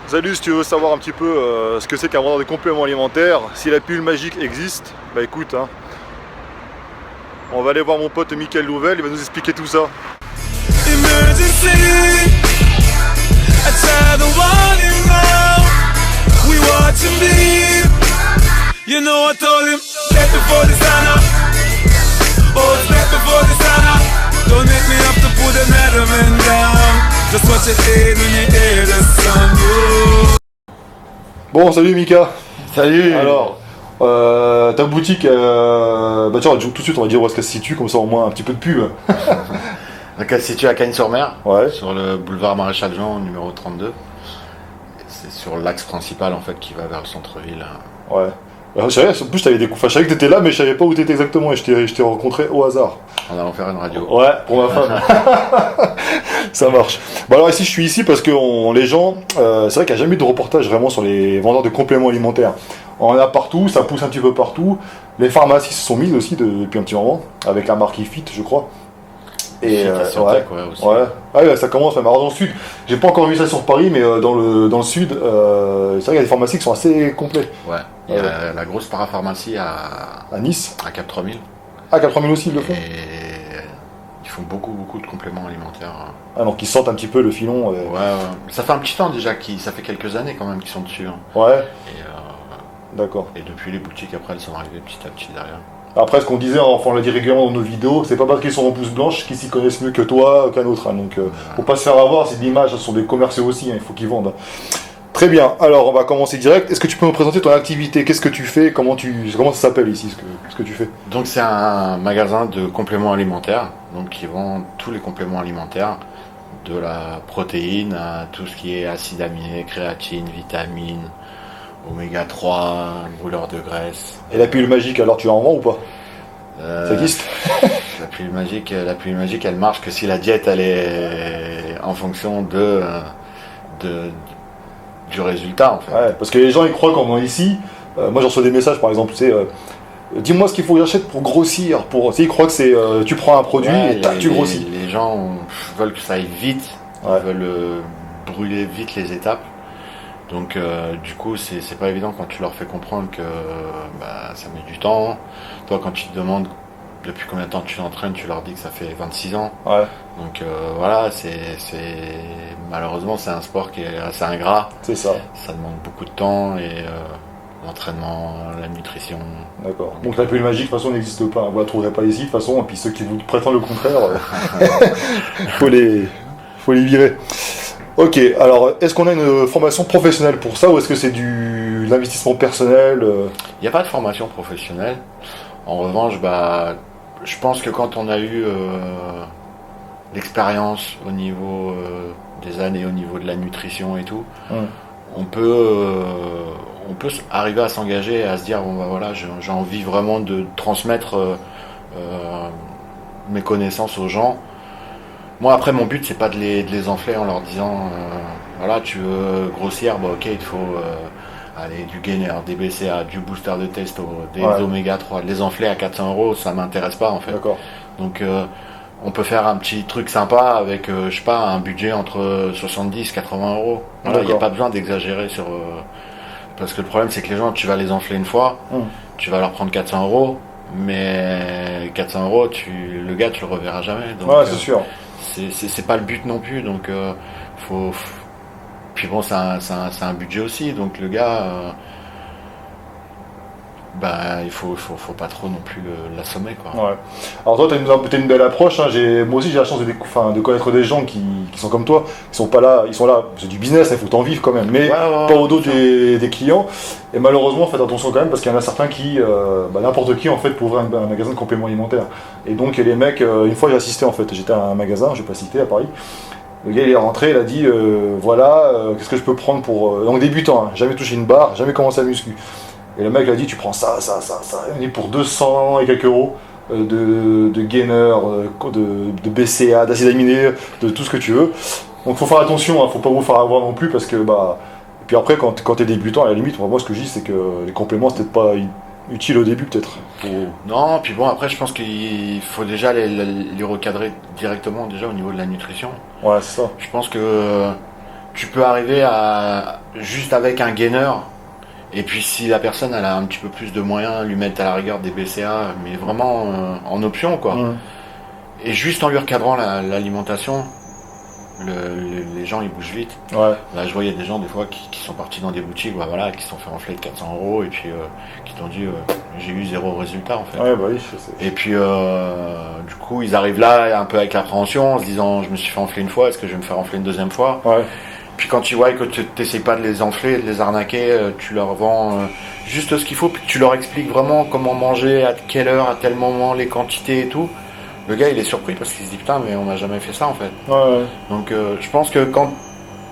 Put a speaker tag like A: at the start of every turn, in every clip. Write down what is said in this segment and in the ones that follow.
A: Salut, si tu veux savoir un petit peu ce que c'est qu'un vendeur de compléments alimentaires, si la pilule magique existe, bah écoute, hein, on va aller voir mon pote Mickaël Louvel, il va nous expliquer tout ça.
B: Emergency, I tell the warning now. We watch him bleed. You know I told him, let before the sun up. Oh, let before the sun up. Don't make me have to put another man down. Just watch your head when you hear the sun.
A: Bon, salut Mika.
C: Salut.
A: Alors, ta boutique, bah tiens, tout de suite on va dire où est-ce qu'elle se situe, comme ça au moins un petit peu de pub.
C: Donc elle se situe à Cagnes-sur-Mer,
A: Ouais.
C: sur le boulevard Maréchal Juin, numéro 32. C'est sur l'axe principal en fait qui va vers le centre-ville.
A: Ouais. Je savais, en plus, je savais que t'étais là, mais je savais pas où t'étais exactement et je t'ai rencontré au hasard.
C: En allant faire une radio.
A: Ouais, pour ma femme. Ça marche. Bon alors ici, je suis ici parce que les gens, c'est vrai qu'il n'y a jamais eu de reportage vraiment sur les vendeurs de compléments alimentaires. On en a partout, ça pousse un petit peu partout. Les pharmacies se sont mises aussi depuis un petit moment, avec la marque Ifit, je crois. Et
C: Phytotech, ouais, aussi.
A: ouais. Ah ouais, ça commence même. Alors dans le sud, j'ai pas encore vu ça sur Paris, mais dans le sud, c'est vrai qu'il y a des pharmacies qui sont assez complètes.
C: Ouais. Il y a la grosse parapharmacie
A: À Nice.
C: à Cap 3000.
A: Ah, 4000 aussi, ils le font.
C: Et ils font beaucoup de compléments alimentaires.
A: Ah, donc ils sentent un petit peu le filon.
C: Ouais, ouais. Ça fait un petit temps déjà, ça fait quelques années quand même qu'ils sont dessus. Hein.
A: Ouais,
C: Et,
A: d'accord.
C: et depuis les boutiques après elles sont arrivées petit à petit derrière.
A: Après, ce qu'on disait, enfin, on l'a dit régulièrement dans nos vidéos, c'est pas parce qu'ils sont en pouce blanche qu'ils s'y connaissent mieux que toi, qu'un autre. Hein. Donc, faut pas se faire avoir, c'est de l'image, ce sont des commerciaux aussi, hein, il faut qu'ils vendent. Très bien, alors on va commencer direct. Est-ce que tu peux me présenter ton activité? Qu'est-ce que tu fais? Comment ça s'appelle ici, ce que tu fais?
C: Donc c'est un magasin de compléments alimentaires, donc qui vend tous les compléments alimentaires, de la protéine à tout ce qui est acides aminés, créatine, vitamines, oméga 3, brûleurs de graisse.
A: Et la pilule magique, alors tu en vends ou pas? Ça existe?
C: La pilule magique, elle marche que si la diète elle est en fonction du résultat en fait.
A: Ouais, parce que les gens ils croient qu'en venant ici, moi j'en reçois des messages par exemple, tu sais, dis-moi ce qu'il faut que j'achète pour grossir, tu sais, ils croient que c'est tu prends un produit et tac, tu grossis.
C: Les gens veulent que ça aille vite,
A: Ouais.
C: ils veulent brûler vite les étapes. Donc du coup c'est pas évident quand tu leur fais comprendre que ça met du temps. Toi quand tu te demandes depuis combien de temps tu t'entraînes, tu leur dis que ça fait 26 ans.
A: Ouais,
C: Donc voilà, malheureusement c'est un sport qui est assez ingrat.
A: c'est ça,
C: Ça demande beaucoup de temps et l'entraînement, la nutrition.
A: d'accord. Donc la pilule magique, de toute façon, n'existe pas, vous la trouverez pas ici, de toute façon, et puis ceux qui vous prétendent le contraire, faut les virer. Ok, alors est-ce qu'on a une formation professionnelle pour ça ou est-ce que c'est de l'investissement personnel
C: Il n'y a pas de formation professionnelle. En revanche, je pense que quand on a eu l'expérience au niveau des années, au niveau de la nutrition et tout, on peut arriver à s'engager et à se dire bon voilà, j'ai envie vraiment de transmettre mes connaissances aux gens. Moi après mon but c'est pas de les enfler en leur disant voilà tu veux grossir, ok il te faut aller du gainer, des BCA, du booster de testo, des oméga 3, de les enfler à 400 €, ça m'intéresse pas en fait.
A: D'accord.
C: Donc on peut faire un petit truc sympa avec je sais pas un budget entre 70 80 €. Voilà, il n'y a pas besoin d'exagérer sur parce que le problème c'est que les gens tu vas les enfler une fois, tu vas leur prendre 400 €, mais 400 €, le gars tu le reverras jamais. Donc,
A: ouais, c'est sûr.
C: C'est pas le but non plus, donc puis bon c'est un budget aussi, donc le gars il faut pas trop non plus l'assommer quoi.
A: Ouais. Alors toi t'as une belle approche, hein. Moi aussi j'ai la chance de connaître des gens qui sont comme toi, ils sont là, c'est du business, il faut t'en vivre quand même, mais pas au dos des clients, et malheureusement faites attention quand même parce qu'il y en a certains qui, n'importe qui en fait pour ouvrir un magasin de compléments alimentaires, et donc les mecs, une fois j'ai assisté en fait, j'étais à un magasin, je vais pas citer, à Paris. Le gars il est rentré, il a dit qu'est-ce que je peux prendre pour... donc débutant, hein, jamais touché une barre, jamais commencé à muscu. Et le mec il a dit tu prends ça, il dit pour 200 et quelques euros de gainer, de BCA, d'acides aminés, de tout ce que tu veux. Donc faut faire attention, hein, faut pas vous faire avoir non plus parce que et puis après quand t'es débutant à la limite, moi ce que je dis c'est que les compléments c'est peut-être pas utile au début peut-être.
C: Non, puis bon après je pense qu'il faut déjà les recadrer directement déjà au niveau de la nutrition.
A: Ouais c'est ça.
C: Je pense que tu peux arriver à juste avec un gainer. Et puis si la personne elle a un petit peu plus de moyens, lui mettre à la rigueur des BCA, mais vraiment en option quoi. Et juste en lui recadrant l'alimentation, les gens ils bougent vite.
A: Ouais.
C: Là je vois il y a des gens des fois qui sont partis dans des boutiques, voilà, qui se sont fait enfler de 400 € et puis qui t'ont dit j'ai eu 0 résultat en fait.
A: Ouais, bah oui, je sais.
C: Et puis du coup ils arrivent là un peu avec l'appréhension en se disant je me suis fait enfler une fois, est-ce que je vais me faire enfler une deuxième fois?
A: Ouais.
C: Puis quand tu vois que tu n'essayes pas de les enfler, de les arnaquer, tu leur vends juste ce qu'il faut, puis tu leur expliques vraiment comment manger, à quelle heure, à tel moment, les quantités et tout. Le gars il est surpris parce qu'il se dit putain mais on n'a jamais fait ça en fait.
A: Ouais.
C: Donc je pense que quand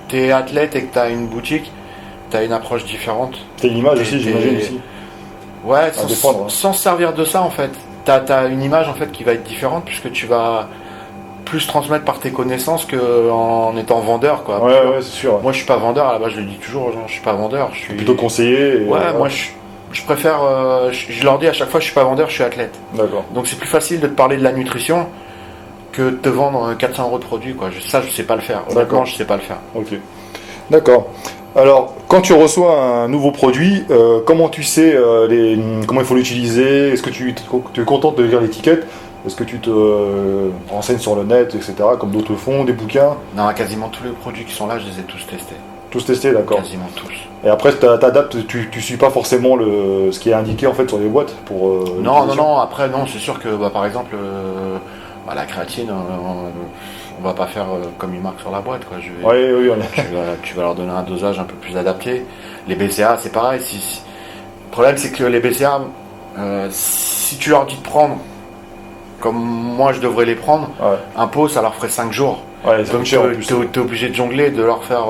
C: tu es athlète et que tu as une boutique, tu as une approche différente.
A: T'as une image aussi, j'imagine aussi.
C: Ouais, sans se servir de ça en fait. Tu as une image en fait qui va être différente puisque tu vas plus transmettre par tes connaissances qu'en étant vendeur quoi.
A: Ouais, c'est sûr. Ouais.
C: Moi je suis pas vendeur, à la base je le dis toujours aux gens, je suis pas vendeur, je suis
A: plutôt conseiller.
C: Ouais, moi je préfère je leur dis à chaque fois je suis pas vendeur, je suis athlète.
A: D'accord.
C: Donc c'est plus facile de te parler de la nutrition que de te vendre 400 € de produits quoi. Ça je sais pas le faire. Honnêtement, je sais pas le faire.
A: OK. D'accord. Alors, quand tu reçois un nouveau produit, comment tu sais comment il faut l'utiliser? Est-ce que tu es content de lire l'étiquette? Est-ce que tu te renseignes sur le net, etc., comme d'autres font, des bouquins?
C: Non, quasiment tous les produits qui sont là, je les ai tous testés.
A: Tous testés, d'accord.
C: Quasiment tous.
A: Et après, tu t'adaptes, tu suis pas forcément ce qui est indiqué en fait sur les boîtes pour.
C: Non. Après, non, c'est sûr que par exemple, la créatine, on va pas faire comme il marque sur la boîte, quoi.
A: Oui.
C: Tu vas leur donner un dosage un peu plus adapté. Les BCA, c'est pareil. Le problème, c'est que les BCA, si tu leur dis de prendre comme moi je devrais les prendre, un pot ça leur ferait 5 jours.
A: Ouais,
C: donc tu es obligé de jongler, de leur faire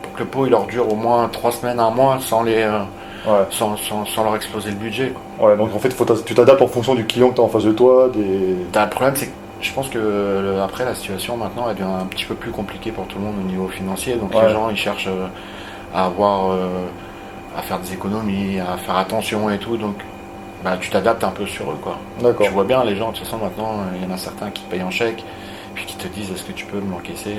C: pour que le pot il leur dure au moins 3 semaines, 1 mois sans leur exploser le budget quoi.
A: Ouais, donc en fait tu t'adaptes en fonction du client que tu as en face de toi.
C: Le problème c'est que je pense que après la situation maintenant elle devient un petit peu plus compliquée pour tout le monde au niveau financier, donc les gens ils cherchent à faire des économies, à faire attention et tout, donc tu t'adaptes un peu sur eux quoi.
A: D'accord.
C: Tu vois bien les gens, de toute façon maintenant il y en a certains qui payent en chèque puis qui te disent est-ce que tu peux me l'encaisser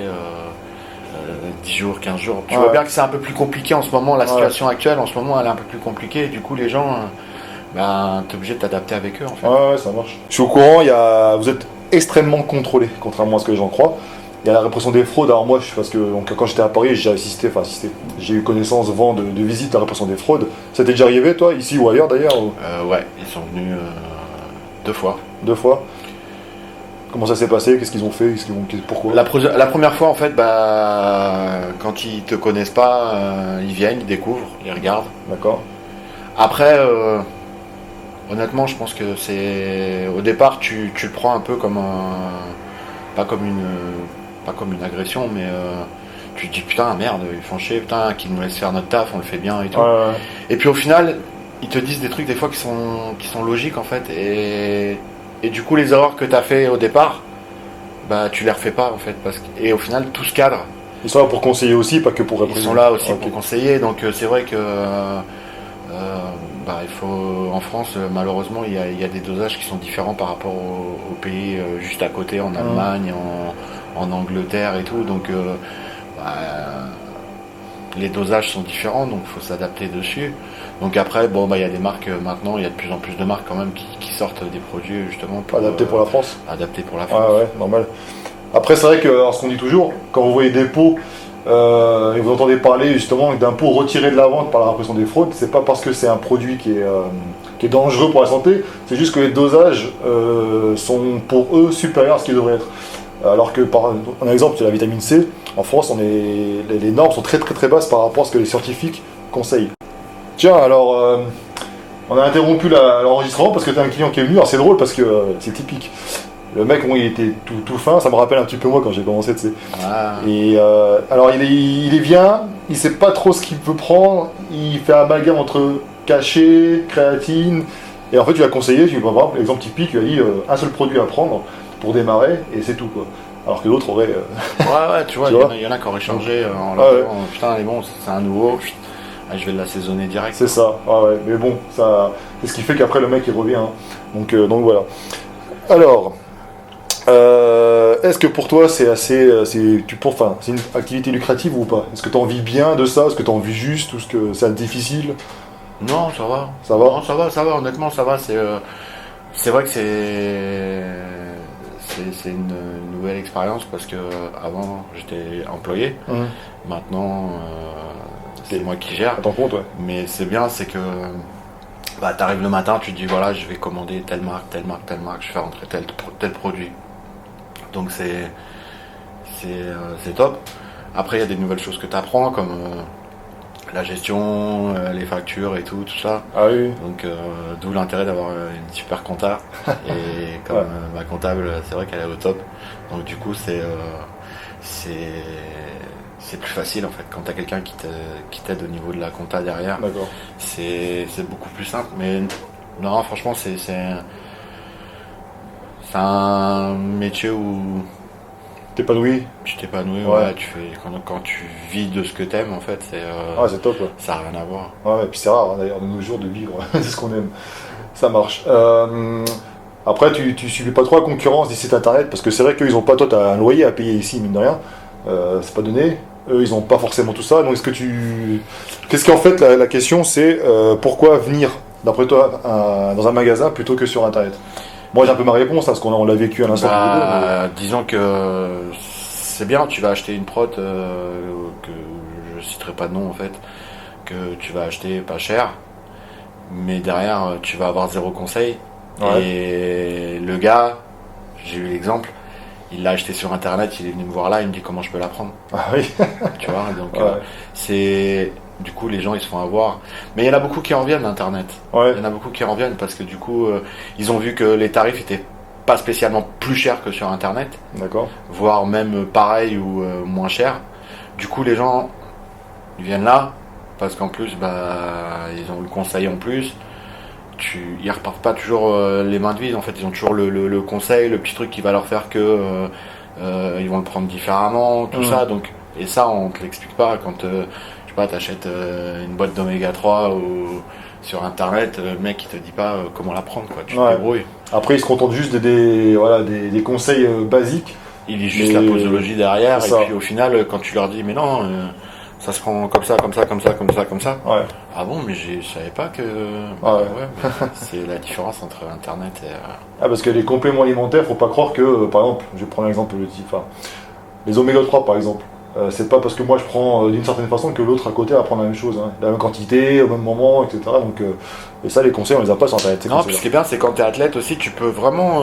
C: 10 jours, 15 jours. Tu vois bien que c'est un peu plus compliqué en ce moment, la situation actuelle en ce moment elle est un peu plus compliquée, du coup les gens t'es obligé de t'adapter avec eux en fait.
A: Ouais, ça marche. Je suis au courant, vous êtes extrêmement contrôlé, contrairement à ce que les gens croient. Il y a la répression des fraudes. Alors moi, parce que quand j'étais à Paris, j'ai eu connaissance de visite à la répression des fraudes. Ça t'est déjà arrivé, toi, ici ou ailleurs d'ailleurs
C: Ouais, ils sont venus 2 fois.
A: 2 fois. Comment ça s'est passé? Qu'est-ce qu'ils ont fait? Pourquoi?
C: La première fois, en fait, quand ils te connaissent pas, ils viennent, ils découvrent, ils regardent.
A: D'accord.
C: Après, honnêtement, je pense que c'est au départ, tu le prends un peu comme pas comme une agression, mais tu te dis putain merde, ils font chier, putain qu'ils nous laissent faire notre taf, on le fait bien et tout.
A: Ouais. Et
C: puis au final, ils te disent des trucs des fois qui sont logiques en fait, et du coup les erreurs que tu as fait au départ, tu les refais pas en fait, et au final tout se cadre.
A: Ils sont là pour conseiller aussi, pas que pour réprimer.
C: Ils sont là aussi pour conseiller, donc c'est vrai que il faut, en France, malheureusement, il y a des dosages qui sont différents par rapport aux pays juste à côté, en Allemagne, en Angleterre et tout. Donc, les dosages sont différents, donc il faut s'adapter dessus. Donc après, il y a des marques maintenant, il y a de plus en plus de marques quand même qui sortent des produits justement pour
A: adapter pour la France.
C: Adapter pour la France.
A: Ouais, normal. Après, c'est vrai que, ce qu'on dit toujours, quand vous voyez des pots, et vous entendez parler justement d'un pot retiré de la vente par la répression des fraudes, c'est pas parce que c'est un produit qui est dangereux pour la santé, c'est juste que les dosages sont pour eux supérieurs à ce qu'ils devraient être. Alors que, par un exemple, c'est la vitamine C, en France, les normes sont très très très basses par rapport à ce que les scientifiques conseillent. Tiens, alors, on a interrompu l'enregistrement parce que tu as un client qui est venu, alors c'est drôle parce que c'est typique. Le mec, il était tout fin, ça me rappelle un petit peu moi quand j'ai commencé, tu sais. Et alors, il vient, il sait pas trop ce qu'il peut prendre, il fait un amalgame entre cachet, créatine, et en fait, tu lui as conseillé, par exemple, l'exemple typique, tu lui as dit un seul produit à prendre pour démarrer, et c'est tout, quoi. Alors que l'autre aurait...
C: Ouais, tu vois, il y en a qui auraient changé en leur disant, putain, elle est bon, c'est un nouveau, je vais l'assaisonner direct.
A: C'est ça, mais bon, c'est ce qui fait qu'après, le mec, il revient. Hein. Donc voilà. Alors... est-ce que pour toi c'est c'est une activité lucrative ou pas? Est-ce que tu en vis bien de ça? Est-ce que tu en vis juste? Ou est-ce que c'est difficile?
C: Non, ça va.
A: Ça va?
C: Non, ça va, honnêtement, ça va. C'est vrai que c'est une nouvelle expérience parce que avant j'étais employé. Maintenant, c'est moi qui gère.
A: À ton compte, ouais.
C: Mais c'est bien, c'est que t'arrives le matin, tu te dis voilà, je vais commander telle marque, je vais faire rentrer tel produit. Donc c'est top. Après, il y a des nouvelles choses que tu apprends comme la gestion, les factures et tout ça.
A: Ah oui.
C: Donc d'où l'intérêt d'avoir une super compta. Et comme ma comptable, c'est vrai qu'elle est au top. Donc du coup, c'est plus facile en fait quand t'as quelqu'un qui t'aide au niveau de la compta derrière.
A: D'accord.
C: C'est beaucoup plus simple. Mais non, franchement, c'est un métier où
A: T'épanouis.
C: tu t'épanouis,
A: Ouais.
C: tu fais quand tu vis de ce que t'aimes en fait,
A: C'est top. Ouais.
C: ça n'a rien à voir.
A: Ouais, et puis c'est rare d'ailleurs de nos jours de vivre, c'est ce qu'on aime. Ça marche. Après, tu subis pas trop la concurrence des sites internet parce que c'est vrai qu'ils ont pas, toi, t'as un loyer à payer ici, mine de rien. C'est pas donné. Eux, ils ont pas forcément tout ça. Donc, qu'est-ce qu'en fait la question, c'est pourquoi venir, d'après toi, dans un magasin plutôt que sur internet? Moi, j'ai un peu ma réponse parce qu'on l'a vécu à l'instant.
C: Disons que c'est bien, tu vas acheter une prot que je citerai pas de nom en fait, que tu vas acheter pas cher, mais derrière tu vas avoir zéro conseil.
A: Ouais.
C: Et le gars, j'ai eu l'exemple, il l'a acheté sur internet, il est venu me voir là, il me dit comment je peux la prendre.
A: Ah oui.
C: Tu vois, donc
A: Ouais.
C: c'est du coup les gens ils se font avoir. Mais il y en a beaucoup qui en reviennent d'internet.
A: Ouais.
C: Il y en a beaucoup qui en reviennent parce que du coup ils ont vu que les tarifs étaient pas spécialement plus chers que sur internet,
A: D'accord.
C: voire même pareil ou moins cher. Du coup les gens ils viennent là parce qu'en plus ils ont le conseil en plus. Ils repartent pas toujours les mains de vide en fait, ils ont toujours le conseil, le petit truc qui va leur faire que ils vont le prendre différemment, tout ça. Donc, et ça on te l'explique pas quand je sais pas, t'achètes une boîte d'oméga 3 ou sur internet, le mec il te dit pas comment la prendre quoi, tu te débrouilles.
A: Après, ils se contentent juste des conseils basiques.
C: Il lit juste la posologie derrière et puis au final quand tu leur dis mais non ça se prend comme ça.
A: Ouais.
C: Ah bon, mais je savais pas que. C'est la différence entre internet et.
A: Parce que les compléments alimentaires, faut pas croire que, par exemple, je vais prendre un exemple les oméga 3 par exemple. C'est pas parce que moi je prends d'une certaine façon que l'autre à côté va prendre la même chose, hein. La même quantité, au même moment, etc. Donc, et ça, les conseils, on les a pas sur internet.
C: Non, puis ce qui est bien, c'est quand tu es athlète aussi, tu peux vraiment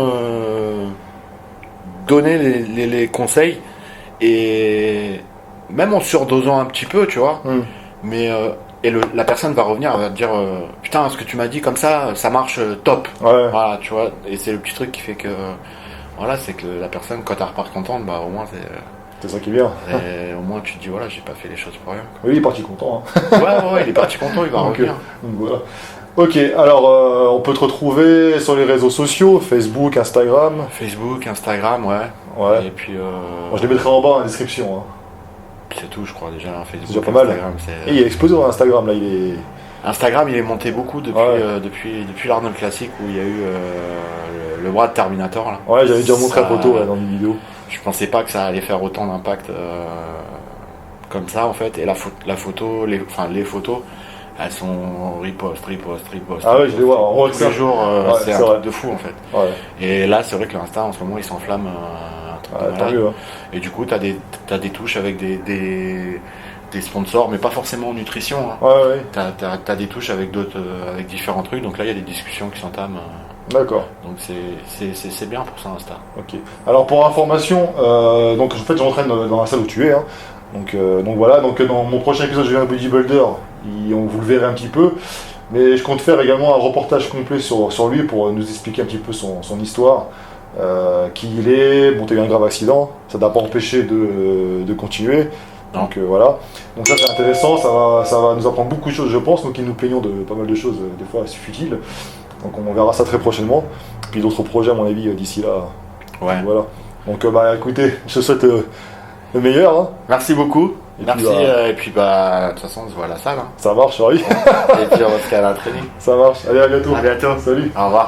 C: donner les conseils et même en surdosant un petit peu, tu vois. Mais la personne va revenir, elle va te dire putain, ce que tu m'as dit comme ça marche top.
A: Ouais.
C: Voilà, tu vois. Et c'est le petit truc qui fait que voilà, c'est que la personne quand elle repart contente, au moins
A: C'est ça qui est bien.
C: et au moins tu te dis voilà, j'ai pas fait les choses pour rien.
A: Oui, il est parti content. Hein.
C: Ouais, il est parti content, il va revenir.
A: Donc voilà. Ok, alors on peut te retrouver sur les réseaux sociaux, Facebook, Instagram.
C: Facebook, Instagram,
A: Ouais.
C: Et puis
A: Moi, je les mettrai en bas en description. Hein.
C: c'est tout, je crois déjà. Facebook,
A: C'est déjà pas mal.
C: Instagram,
A: Et il est explosé dans Instagram là,
C: Instagram, il est monté beaucoup depuis l'Arnold Classic où il y a eu le bras de Terminator là.
A: Ouais, j'avais déjà montré la photo dans une vidéo.
C: Je pensais pas que ça allait faire autant d'impact comme ça en fait. Et la photo, les photos, elles sont repost.
A: Ah ouais, je les vois. On voit que
C: tous les jours, c'est un truc
A: vrai.
C: de fou en fait.
A: Ouais.
C: Et là, c'est vrai que l'Insta en ce moment, il s'enflamme un truc de
A: Tant
C: malade.
A: mieux. Hein.
C: Et du coup, t'as des touches avec des sponsors, mais pas forcément en nutrition. Hein.
A: Ouais.
C: T'as des touches avec d'autres, avec différents trucs. Donc là, il y a des discussions qui s'entament.
A: D'accord.
C: Donc c'est bien pour ça Insta.
A: Ok. Alors pour information, donc en fait j'entraîne dans la salle où tu es. Hein. Donc voilà. Donc dans mon prochain épisode, je viens un bodybuilder. Vous le verrez un petit peu. Mais je compte faire également un reportage complet sur lui pour nous expliquer un petit peu son histoire. Qui il est. Bon, t'as eu un grave accident. Ça t'a pas empêché de continuer. Donc voilà. Donc ça c'est intéressant. Ça va nous apprendre beaucoup de choses, je pense. Nous qui nous plaignons de pas mal de choses, des fois assez futiles. Donc on verra ça très prochainement. Puis d'autres projets à mon avis d'ici là.
C: Ouais.
A: Voilà. Donc écoutez, je te souhaite le meilleur. Hein.
C: Merci beaucoup.
A: Et
C: Merci.
A: puis,
C: Et puis de toute façon on se voit à la salle. Hein.
A: Ça marche, oui.
C: Et puis on va se caler un training.
A: Ça marche. Allez, à bientôt.
C: À bientôt.
A: Salut.
C: Au revoir.